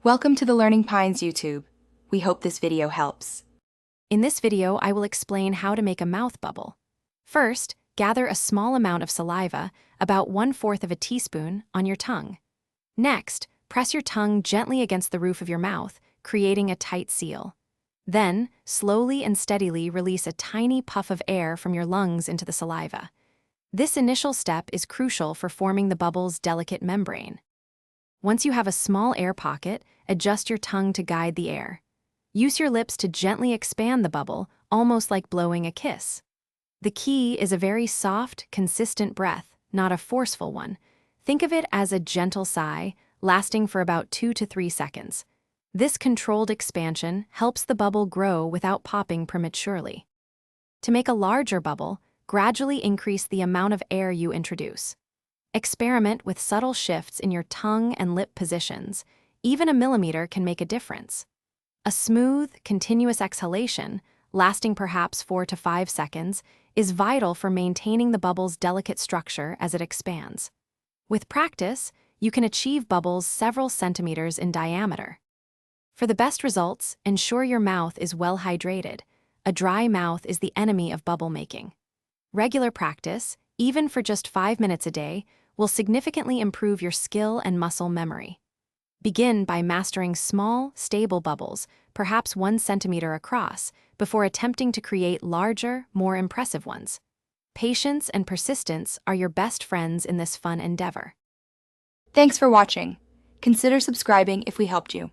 Welcome to the Learning Pines YouTube. We hope this video helps. In this video, I will explain how to make a mouth bubble. First, gather a small amount of saliva, about 1/4 of a teaspoon, on your tongue. Next, press your tongue gently against the roof of your mouth, creating a tight seal. Then, slowly and steadily release a tiny puff of air from your lungs into the saliva. This initial step is crucial for forming the bubble's delicate membrane. Once you have a small air pocket, adjust your tongue to guide the air. Use your lips to gently expand the bubble, almost like blowing a kiss. The key is a very soft, consistent breath, not a forceful one. Think of it as a gentle sigh, lasting for about 2 to 3 seconds. This controlled expansion helps the bubble grow without popping prematurely. To make a larger bubble, gradually increase the amount of air you introduce. Experiment with subtle shifts in your tongue and lip positions. Even a millimeter can make a difference. A smooth, continuous exhalation, lasting perhaps 4 to 5 seconds, is vital for maintaining the bubble's delicate structure as it expands. With practice, you can achieve bubbles several centimeters in diameter. For the best results, ensure your mouth is well hydrated. A dry mouth is the enemy of bubble making. Regular practice, even for just 5 minutes a day, will significantly improve your skill and muscle memory. Begin by mastering small, stable bubbles, perhaps 1 centimeter across, before attempting to create larger, more impressive ones. Patience and persistence are your best friends in this fun endeavor. Thanks for watching. Consider subscribing if we helped you.